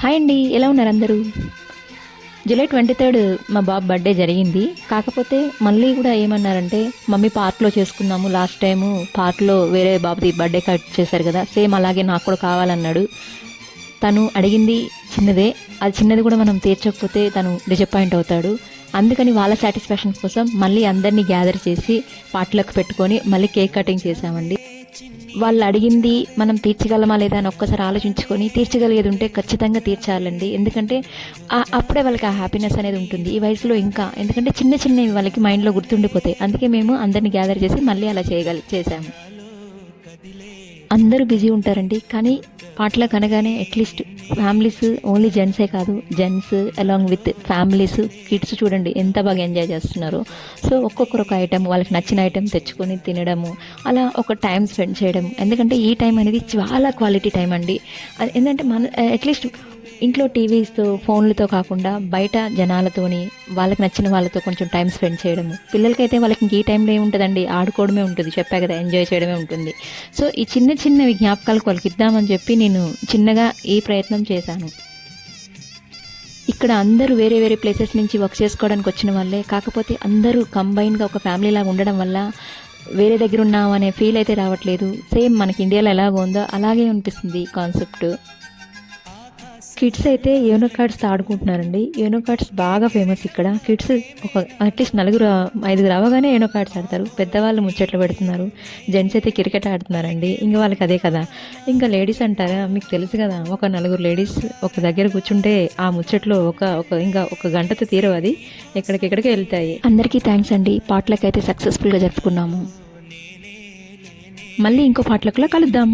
Hi అండి, ఎలా ఉన్నారు అందరూ? జూలై 23 మా బాబు బర్త్డే జరిగింది. కాకపోతే మళ్ళీ కూడా ఏమన్నారంటే, మమ్మీ పార్క్లో చేసుకుందాము, లాస్ట్ టైము పార్క్లో వేరే బాబుది బర్త్డే కట్ చేశారు కదా, సేమ్ అలాగే నాకు కూడా కావాలన్నాడు. తను అడిగింది చిన్నదే, అది చిన్నది కూడా మనం తీర్చకపోతే తను డిసప్పాయింట్ అవుతాడు. అందుకని వాళ్ళ సాటిస్ఫాక్షన్ కోసం మళ్ళీ అందరినీ గ్యాదర్ చేసి పార్ట్లోకి పెట్టుకొని మళ్ళీ కేక్ కటింగ్ చేసామండి. వాళ్ళు అడిగింది మనం తీర్చగలమా లేదా అని ఒక్కసారి ఆలోచించుకొని, తీర్చగలిగేది ఉంటే ఖచ్చితంగా తీర్చాలండి. ఎందుకంటే అప్పుడే వాళ్ళకి ఆ హ్యాపీనెస్ అనేది ఉంటుంది ఈ వయసులో. ఇంకా ఎందుకంటే చిన్న చిన్నవి వాళ్ళకి మైండ్లో గుర్తుండిపోతాయి. అందుకే మేము అందరిని గ్యాదర్ చేసి మళ్ళీ అలా చేసాము. అందరూ బిజీ ఉంటారండి, కానీ పాటలు కనగానే అట్లీస్ట్ ఫ్యామిలీస్, ఓన్లీ జెంట్సే కాదు, gents along with families, kids చూడండి ఎంత బాగా ఎంజాయ్ చేస్తున్నారు. సో ఒక్కొక్కరు ఒక ఐటెం, వాళ్ళకి నచ్చిన ఐటెం తెచ్చుకొని తినడము, అలా ఒక టైం స్పెండ్ చేయడం. ఎందుకంటే ఈ టైం అనేది చాలా క్వాలిటీ టైం అండి. అది ఏంటంటే మన అట్లీస్ట్ ఇంట్లో టీవీస్తో, ఫోన్లతో కాకుండా బయట జనాలతోని, వాళ్ళకి నచ్చిన వాళ్ళతో కొంచెం టైం స్పెండ్ చేయడము. పిల్లలకైతే వాళ్ళకి ఇంక ఈ టైంలో ఏముంటుందండి, ఆడుకోవడమే ఉంటుంది, చెప్పా కదా, ఎంజాయ్ చేయడమే ఉంటుంది. సో ఈ చిన్న చిన్నవి జ్ఞాపకాలకు వాళ్ళకి ఇద్దామని చెప్పి నేను చిన్నగా ఈ ప్రయత్నం చేశాను. ఇక్కడ అందరూ వేరే వేరే ప్లేసెస్ నుంచి వర్క్ చేసుకోవడానికి వచ్చిన వాళ్ళే, కాకపోతే అందరూ కంబైన్గా ఒక ఫ్యామిలీ లాగా ఉండడం వల్ల వేరే దగ్గర ఉన్నాం అనే ఫీల్ అయితే రావట్లేదు. సేమ్ మనకి ఇండియాలో ఎలాగో ఉందో అలాగే అనిపిస్తుంది ఈ కాన్సెప్ట్. కిడ్స్ అయితే యోనో కార్డ్స్తో ఆడుకుంటున్నారండి. యోనో కార్డ్స్ బాగా ఫేమస్ ఇక్కడ. కిడ్స్ ఒక అట్లీస్ట్ 4-5 అవ్వగానే యోనో కార్డ్స్ ఆడతారు. పెద్దవాళ్ళు ముచ్చట్లు పెడుతున్నారు. జెంట్స్ అయితే క్రికెట్ ఆడుతున్నారండి. ఇంకా వాళ్ళకి అదే కదా. ఇంకా లేడీస్ అంటారా, మీకు తెలుసు కదా, ఒక 4 లేడీస్ ఒక దగ్గర కూర్చుంటే ఆ ముచ్చట్లో ఇంకా ఒక గంటతో తీరవు, అది ఎక్కడికెక్కడికి వెళ్తాయి. అందరికీ థ్యాంక్స్ అండి. పాటలకైతే సక్సెస్ఫుల్గా జరుపుకున్నాము. మళ్ళీ ఇంకో పాటలకులా కలుద్దాం.